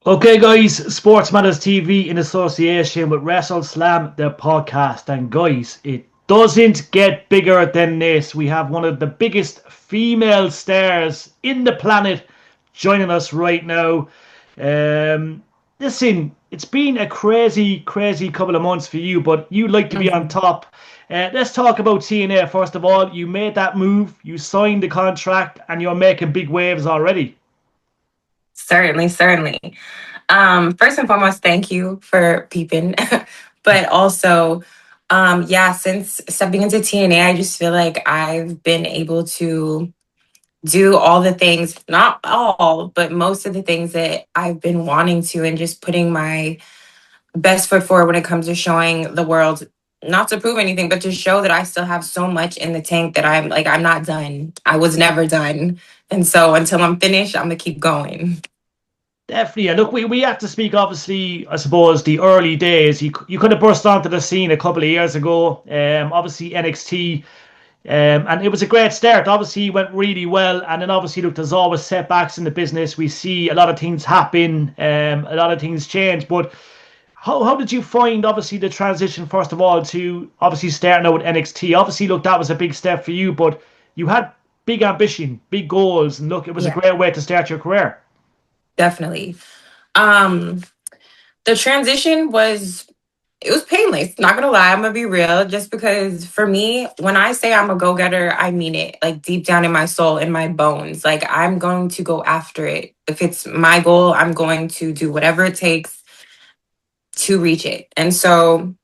Okay, guys, Sports Matters TV in association with 𝗪𝗲𝗀 the podcast. And guys, it doesn't get bigger than this. We have one of the biggest female stars in the planet joining us right now. Listen, it's been a crazy couple of months for you, but you like to be on top. Let's talk about TNA first of all. You made that move, you signed the contract, and you're making big waves already. Certainly. First and foremost, thank you for peeping. But also, since stepping into TNA, I just feel like I've been able to do all the things, not all, but most of the things that I've been wanting to, and just putting my best foot forward when it comes to showing the world, not to prove anything, but to show that I still have so much in the tank that I'm not done. I was never done. And so until I'm finished, I'm going to keep going. Definitely. And look, we have to speak, obviously, I suppose, the early days. You could have burst onto the scene a couple of years ago. Obviously, NXT. And it was a great start. Obviously, it went really well. And then, obviously, look, there's always setbacks in the business. We see a lot of things happen. A lot of things change. But how did you find, obviously, the transition, first of all, to obviously starting out with NXT? Obviously, look, that was a big step for you. But you had big ambition, big goals. And look, it was a great way to start your career. Definitely. The transition was painless. Not gonna lie, I'm gonna be real. Just because for me, when I say I'm a go-getter, I mean it. Like deep down in my soul, in my bones. Like I'm going to go after it. If it's my goal, I'm going to do whatever it takes to reach it. And so,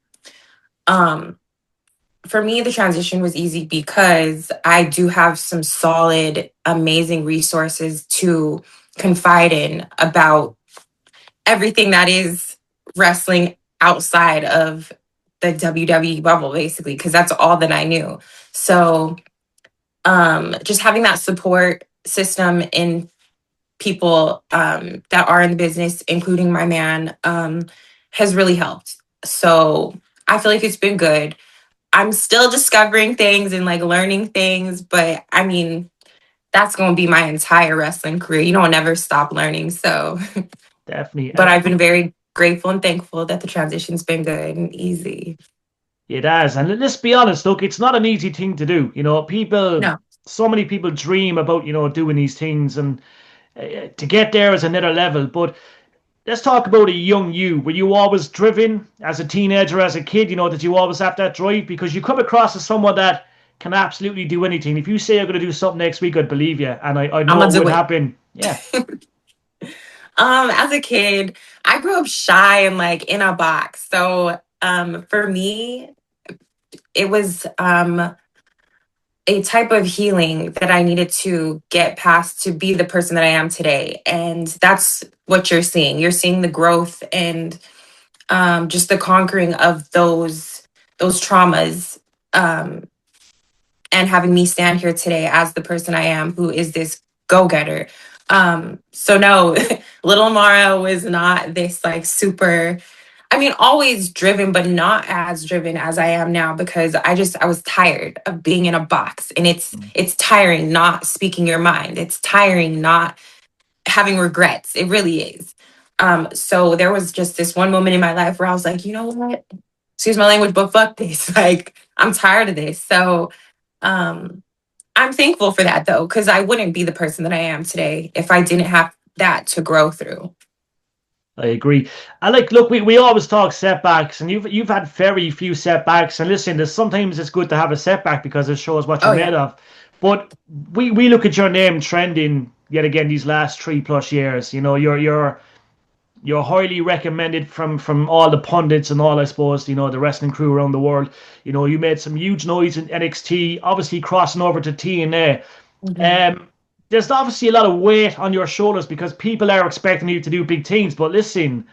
for me, the transition was easy because I do have some solid, amazing resources to confide in about everything that is wrestling outside of the WWE bubble, basically, because that's all that I knew. So just having that support system in people that are in the business, including my man, has really helped. So I feel like it's been good. I'm still discovering things and learning things, but I mean, that's going to be my entire wrestling career. You don't ever stop learning. So Definitely. But I've been very grateful and thankful that the transition's been good and easy. It has. And let's be honest, look, it's not an easy thing to do. So many people dream about, doing these things, and to get there is another level. But let's talk about a young you. Were you always driven as a teenager, as a kid? Did you always have that drive? Because you come across as someone that can absolutely do anything. If you say you're going to do something next week, I'd believe you. And I know it would happen. Yeah. As a kid, I grew up shy and in a box. So for me, it was a type of healing that I needed to get past to be the person that I am today. And that's what you're seeing. You're seeing the growth and just the conquering of those traumas, and having me stand here today as the person I am, who is this go-getter. So no, little Mara was not this super, always driven, but not as driven as I am now, because I was tired of being in a box, and it's tiring not speaking your mind. It's tiring not having regrets. It really is. So there was just this one moment in my life where I was like, you know what? Excuse my language, but fuck this. I'm tired of this. So, I'm thankful for that, though, because I wouldn't be the person that I am today if I didn't have that to grow through. I agree. And look, we always talk setbacks, and you've had very few setbacks. And listen, sometimes it's good to have a setback because it shows what you're made of. But we look at your name trending yet again these last 3+ years. You're highly recommended from all the pundits and all, I suppose, the wrestling crew around the world. You made some huge noise in NXT, obviously crossing over to TNA. There's obviously a lot of weight on your shoulders because people are expecting you to do big things. But listen,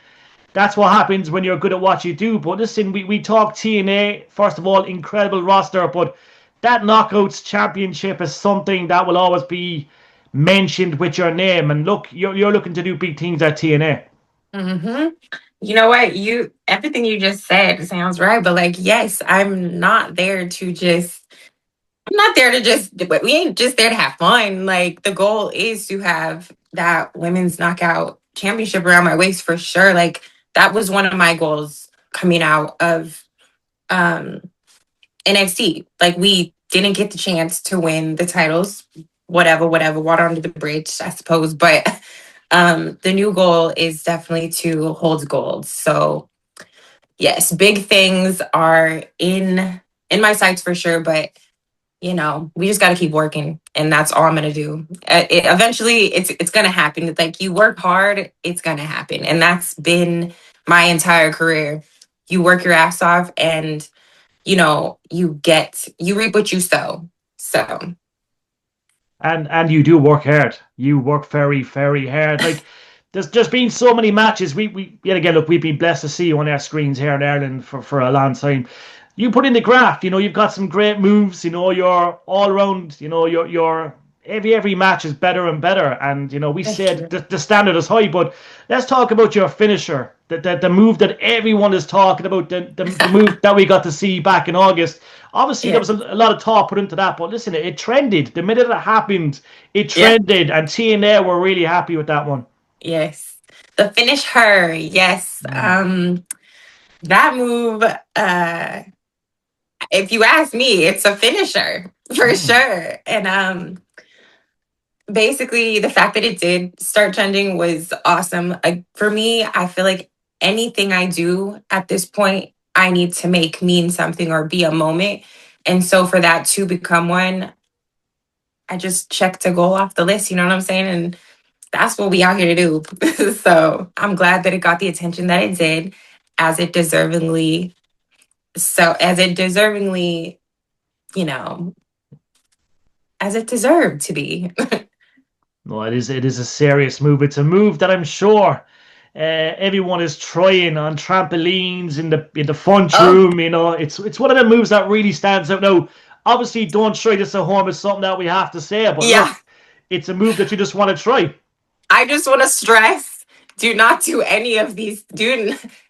that's what happens when you're good at what you do. But listen, we talk TNA, first of all, incredible roster, but that Knockouts Championship is something that will always be mentioned with your name. And look, you're looking to do big things at TNA. You know what? Everything you just said sounds right, but yes, I'm not there to just. I'm not there to just. We ain't just there to have fun. The goal is to have that women's knockout championship around my waist for sure. Like that was one of my goals coming out of um NXT. Like we didn't get the chance to win the titles. Whatever, water under the bridge, I suppose. But the new goal is definitely to hold gold. So yes, big things are in my sights for sure. But you know, we just got to keep working, and that's all I'm gonna do. Eventually, it's gonna happen. It's like you work hard, it's gonna happen, and that's been my entire career. You work your ass off, and you know, you reap what you sow. So, and you do work hard. You work very, very hard. Like there's been so many matches. We yet again, look, we've been blessed to see you on our screens here in Ireland for a long time. You put in the graft. You know, you've got some great moves. You know, you're all around. You know, you're every match is better and better. And you know, we said the standard is high. But let's talk about your finisher. The move that everyone is talking about. The move that we got to see back in August. Obviously, there was a lot of thought put into that, but listen, it trended. The minute it happened, it trended, and TNA were really happy with that one. Yes. The finish her. Yes. That move, if you ask me, it's a finisher for sure. And basically the fact that it did start trending was awesome. For me, I feel like anything I do at this point, I need to make mean something or be a moment. And so for that to become one, I just checked a goal off the list, you know what I'm saying? And that's what we out here to do. So I'm glad that it got the attention that it did, as it deservingly, you know, as it deserved to be. No, it is a serious move. It's a move that I'm sure everyone is trying on trampolines in the front room. You know, it's one of the moves that really stands out. Now, obviously, don't try this at home. It's something that we have to say, but look, it's a move that you just want to try. I just want to stress: do not do any of these.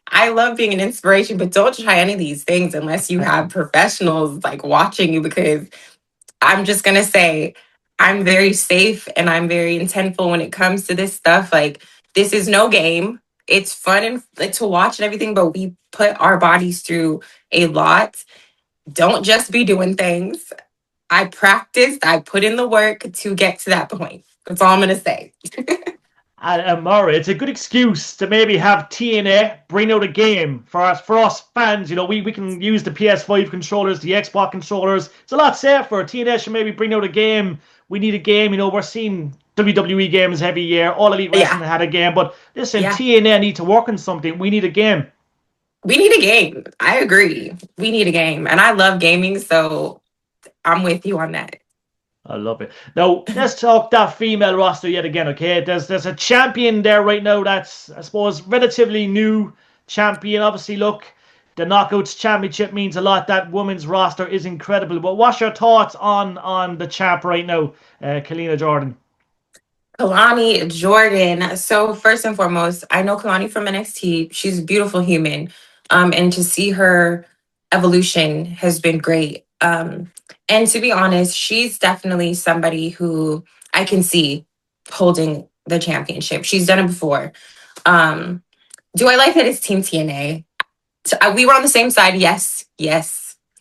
I love being an inspiration, but don't try any of these things unless you have professionals like watching you, because I'm just going to say I'm very safe and I'm very intentful when it comes to this stuff. Like, this is no game. It's fun and like to watch and everything, but we put our bodies through a lot. Don't just be doing things. I practiced, I put in the work to get to that point. That's all I'm going to say. And Mara, it's a good excuse to maybe have TNA bring out a game for us fans. You know, we can use the PS5 controllers, the Xbox controllers. It's a lot safer. TNA should maybe bring out a game. We need a game. You know, we're seeing WWE games every year. All Elite Wrestling had a game. But listen, TNA need to work on something. We need a game. We need a game. I agree. We need a game. And I love gaming, so I'm with you on that. I love it. Now, let's talk that female roster yet again, okay? There's a champion there right now that's, I suppose, relatively new champion. Obviously, look, the Knockouts Championship means a lot. That women's roster is incredible. But what's your thoughts on the champ right now, Kelani Jordan? Kelani Jordan. So first and foremost, I know Kelani from NXT. She's a beautiful human. And to see her evolution has been great. And to be honest, she's definitely somebody who I can see holding the championship. She's done it before. Do I like that it's Team TNA? We were on the same side, yes.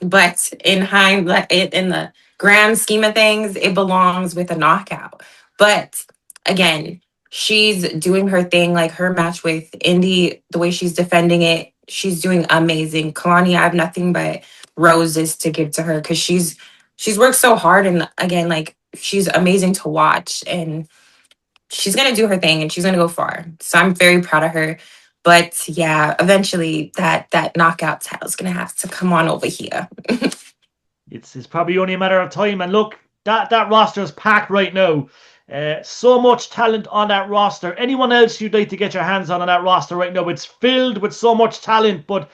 But in the grand scheme of things, it belongs with a knockout. But again, she's doing her thing, like her match with Indy, the way she's defending it, she's doing amazing. Kelani, I have nothing but roses to give to her because she's worked so hard, and again, like she's amazing to watch, and she's gonna do her thing and she's gonna go far. So I'm very proud of her. But yeah, eventually that knockout title is gonna have to come on over here. It's probably only a matter of time. And look, that roster is packed right now. So much talent on that roster. Anyone else you'd like to get your hands on that roster right now? It's filled with so much talent, but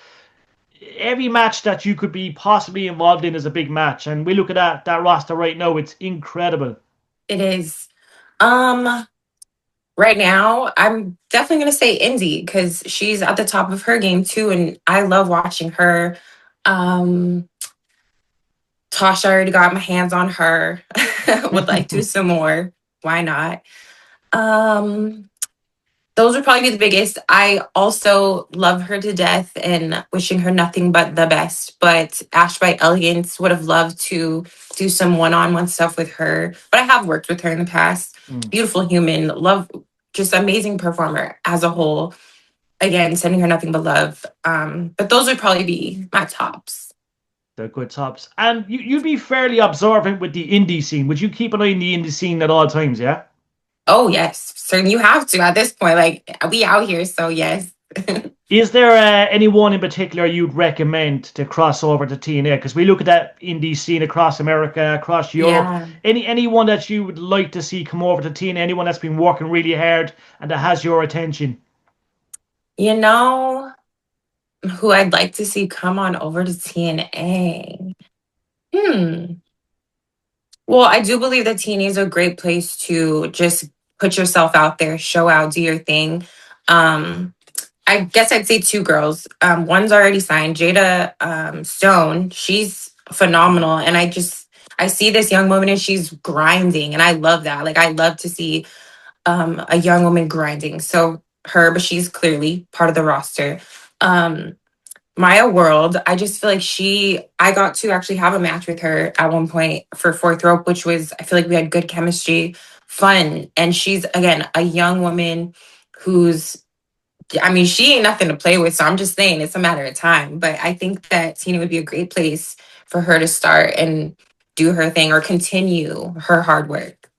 every match that you could be possibly involved in is a big match. And we look at that roster right now. It's incredible. It is. Right now, I'm definitely going to say Indy because she's at the top of her game too. And I love watching her. Tasha, already got my hands on her. Would like to do some more. Why not? Those would probably be the biggest. I also love her to death and wishing her nothing but the best. But Ash by Elegance would have loved to do some one-on-one stuff with her. But I have worked with her in the past. Beautiful human, love, just amazing performer as a whole. Again, sending her nothing but love. But those would probably be my tops. They're good tops. And you'd be fairly observant with the indie scene. Would you keep an eye on the indie scene at all times, yeah? Oh, yes. So you have to at this point. Like, we out here, so yes. Is there anyone in particular you'd recommend to cross over to TNA? Because we look at that indie scene across America, across Europe. Yeah. Anyone that you would like to see come over to TNA? Anyone that's been working really hard and that has your attention? You know who I'd like to see come on over to TNA? Well, I do believe that TNA is a great place to just put yourself out there, show out, do your thing. I guess I'd say two girls. One's already signed, Jada Stone. She's phenomenal. And I see this young woman and she's grinding. And I love that. Like, I love to see a young woman grinding. So her, but she's clearly part of the roster. Maya World, I just feel like I got to actually have a match with her at one point for Fourth Rope, which was, I feel like we had good chemistry, fun. And she's, again, a young woman she ain't nothing to play with. So I'm just saying it's a matter of time. But I think that Tina would be a great place for her to start and do her thing or continue her hard work.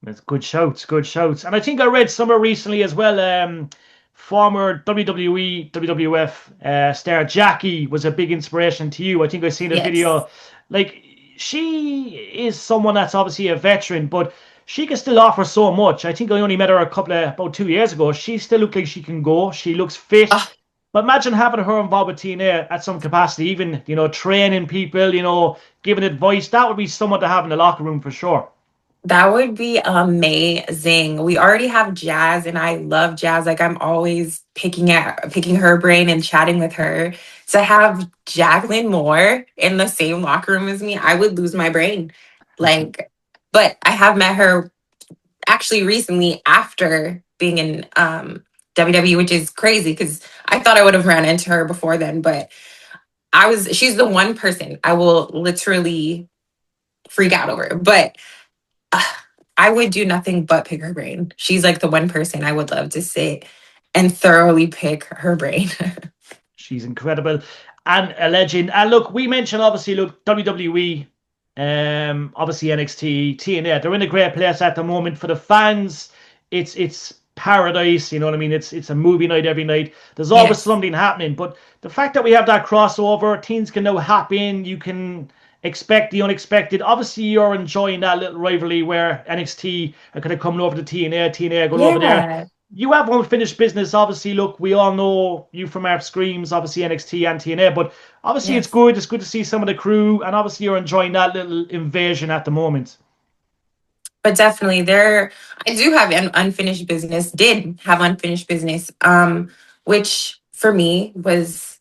It's good shouts, good shouts. And I think I read somewhere recently as well, former WWE, WWF star Jackie was a big inspiration to you. I think I've seen a video. Like, she is someone that's obviously a veteran, but she can still offer so much. I think I only met her about 2 years ago. She still looks like she can go. She looks fit. But imagine having her involved with TNA at some capacity, even, training people, giving advice. That would be someone to have in the locker room for sure. That would be amazing. We already have Jazz, and I love Jazz. Like, I'm always picking her brain and chatting with her. To have Jacqueline Moore in the same locker room as me, I would lose my brain. Like, but I have met her actually recently after being in WWE, which is crazy because I thought I would have ran into her before then. But she's the one person I will literally freak out over. But I would do nothing but pick her brain. She's like the one person I would love to sit and thoroughly pick her brain. She's incredible and a legend. And look, we mentioned obviously, WWE, obviously NXT, TNA. They're in a great place at the moment for the fans. It's paradise. You know what I mean? It's a movie night every night. There's always something happening. But the fact that we have that crossover, teens can now hop in. You can expect the unexpected. Obviously, you're enjoying that little rivalry where NXT are kind of coming over to TNA, TNA are going over there. You have unfinished business. Obviously, look, we all know you from our screams, obviously NXT and TNA, but obviously it's good. It's good to see some of the crew, and obviously you're enjoying that little invasion at the moment. But definitely, I do have unfinished business, did have unfinished business, which for me was,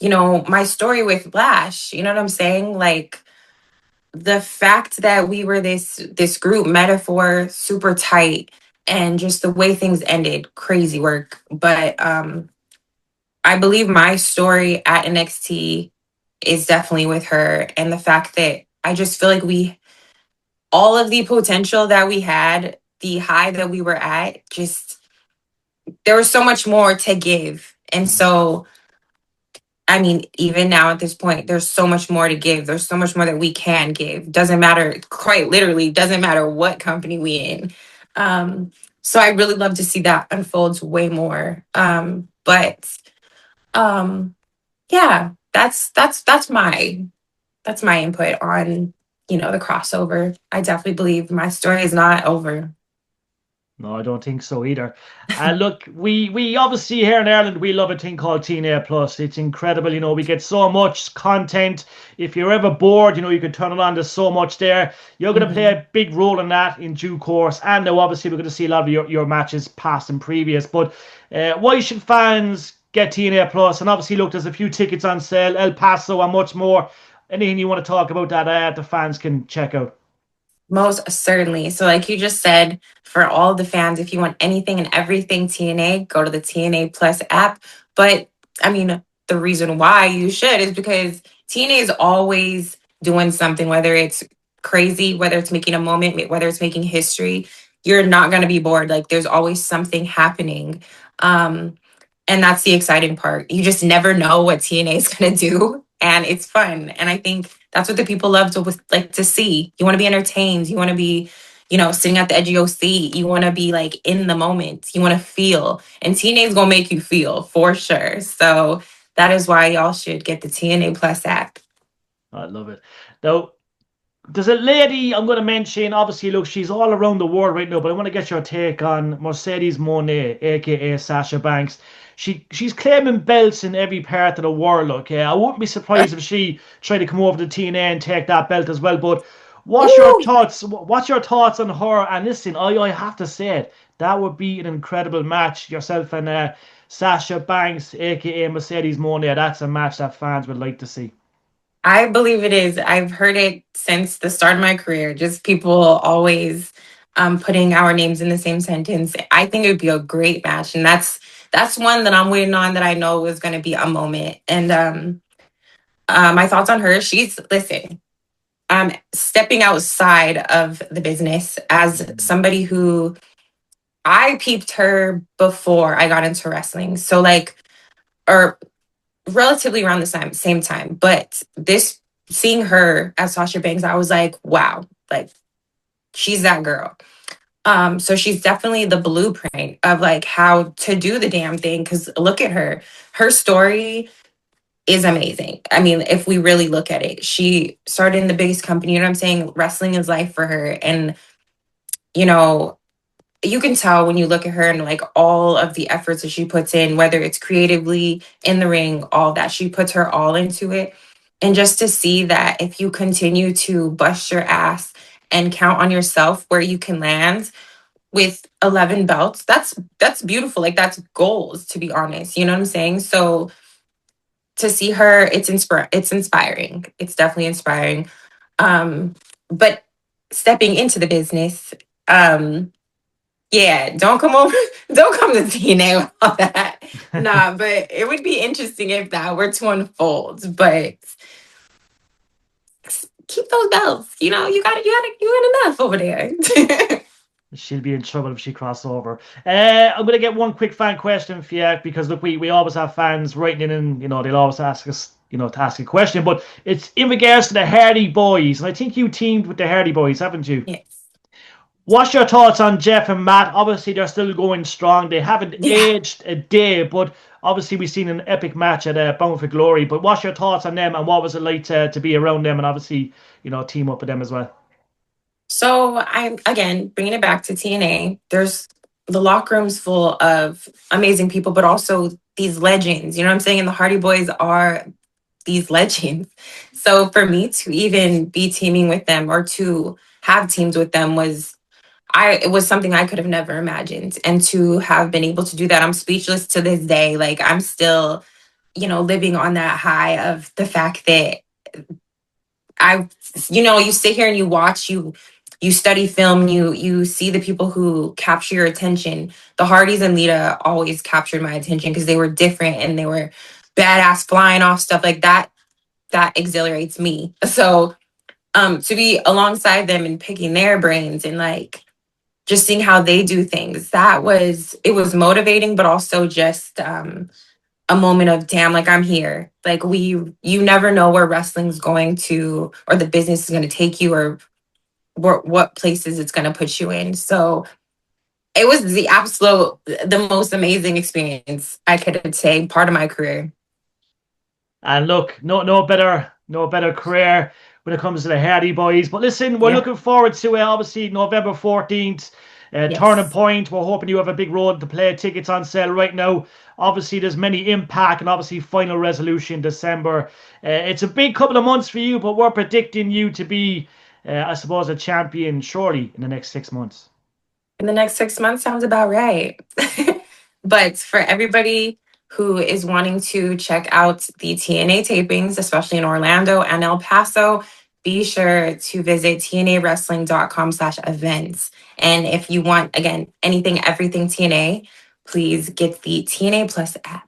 my story with Lash. You know what I'm saying? Like, the fact that we were this group, Metaphor, super tight, and just the way things ended, crazy work. But I believe my story at NXT is definitely with her, and the fact that I just feel like all of the potential that we had, the high that we were at, just there was so much more to give. And so, I mean, even now at this point, there's so much more to give. There's so much more that we can give. Doesn't matter, quite literally, doesn't matter what company we in. So I really love to see that unfolds way more. Yeah, that's my input on, the crossover. I definitely believe my story is not over. No, I don't think so either. Look, we obviously here in Ireland, we love a thing called TNA Plus. It's incredible, we get so much content. If you're ever bored, you can turn it on. There's so much there. You're going to play a big role in that in due course. And now, obviously, we're going to see a lot of your matches past and previous. But why should fans get TNA Plus? And obviously, look, there's a few tickets on sale, El Paso and much more. Anything you want to talk about that the fans can check out? Most certainly. So, like you just said, for all the fans, if you want anything and everything TNA, go to the TNA Plus app. But I mean, the reason why you should is because TNA is always doing something, whether it's crazy, whether it's making a moment, whether it's making history. You're not going to be bored. Like, there's always something happening. Um, and that's the exciting part. You just never know what TNA is going to do. And it's fun. And I think that's what the people love to like to see. You want to be entertained. You want to be, sitting at the edge of your seat. You want to be like in the moment. You want to feel. And TNA is going to make you feel for sure. So that is why y'all should get the TNA Plus app. I love it. Now, there's a lady I'm going to mention. Obviously, look, she's all around the world right now, but I want to get your take on Mercedes Moné, aka Sasha Banks. She's claiming belts in every part of the world. Okay, I wouldn't be surprised if she tried to come over to TNA and take that belt as well. But what's your thoughts? What's your thoughts on her? And listen, I have to say it. That would be an incredible match. Yourself and Sasha Banks, aka Mercedes Moné. That's a match that fans would like to see. I believe it is. I've heard it since the start of my career. Just people always putting our names in the same sentence. I think it would be a great match, and that's one that I'm waiting on that I know is going to be a moment. And my thoughts on her: she's listen. Stepping outside of the business as somebody who I peeped her before I got into wrestling. So like, or relatively around the same time. But this seeing her as Sasha Banks, I was like, wow, like she's that girl. So she's definitely the blueprint of like how to do the damn thing. Cause look at her. Her story is amazing. I mean, if we really look at it, she started in the biggest company, you know what I'm saying? Wrestling is life for her. And, you know, you can tell when you look at her and like all of the efforts that she puts in, whether it's creatively in the ring, all that she puts her all into it. And just to see that if you continue to bust your ass and count on yourself where you can land with 11 belts, that's beautiful. Like that's goals, to be honest. You know what I'm saying? So to see her, it's inspiring. It's definitely inspiring. But stepping into the business, yeah, don't come over, don't come to TNA with all that. Nah, but it would be interesting if that were to unfold. But keep those belts. You know, you got enough over there. She'll be in trouble if she cross over. I'm gonna get one quick fan question for you because look, we always have fans writing in, and they'll always ask us, to ask a question. But it's in regards to the Hardy Boys, and I think you teamed with the Hardy Boys, haven't you? Yes. What's your thoughts on Jeff and Matt? Obviously, they're still going strong. They haven't aged a day, but obviously we've seen an epic match at Bound for Glory. But what's your thoughts on them, and what was it like to be around them, and obviously team up with them as well? So I'm again bringing it back to TNA. There's the locker rooms full of amazing people, but also these legends. You know what I'm saying? And the Hardy Boys are these legends. So for me to even be teaming with them or to have teams with them it was something I could have never imagined. And to have been able to do that, I'm speechless to this day. Like I'm still, living on that high of the fact that you sit here and you watch, you study film, you see the people who capture your attention. The Hardys and Lita always captured my attention because they were different and they were badass flying off stuff like that. That exhilarates me. So to be alongside them and picking their brains and like just seeing how they do things, it was motivating, but also just a moment of damn, like I'm here. Like you never know where wrestling's going to, or the business is going to take you, or what places it's going to put you in. So it was the most amazing experience I could say, part of my career. And look, no better career when it comes to the Hardy Boys. But listen, we're looking forward to obviously November 14th. Turning Point. We're hoping you have a big road to play. Tickets on sale right now. Obviously, there's many Impact and obviously Final Resolution December. It's a big couple of months for you, but we're predicting you to be, I suppose, a champion surely in the next 6 months. In the next 6 months sounds about right. But for everybody who is wanting to check out the TNA tapings, especially in Orlando and El Paso, be sure to visit tnawrestling.com/events. And if you want, again, anything, everything TNA, please get the TNA Plus app.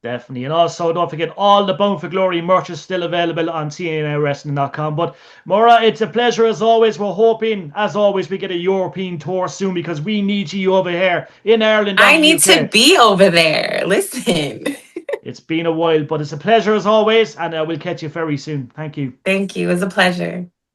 Definitely. And also, don't forget, all the Bound for Glory merch is still available on TNAWrestling.com. But, Maura, it's a pleasure as always. We're hoping, as always, we get a European tour soon because we need you over here in Ireland. I need to be over there. Listen. It's been a while, but it's a pleasure as always. And we'll catch you very soon. Thank you. Thank you. It was a pleasure.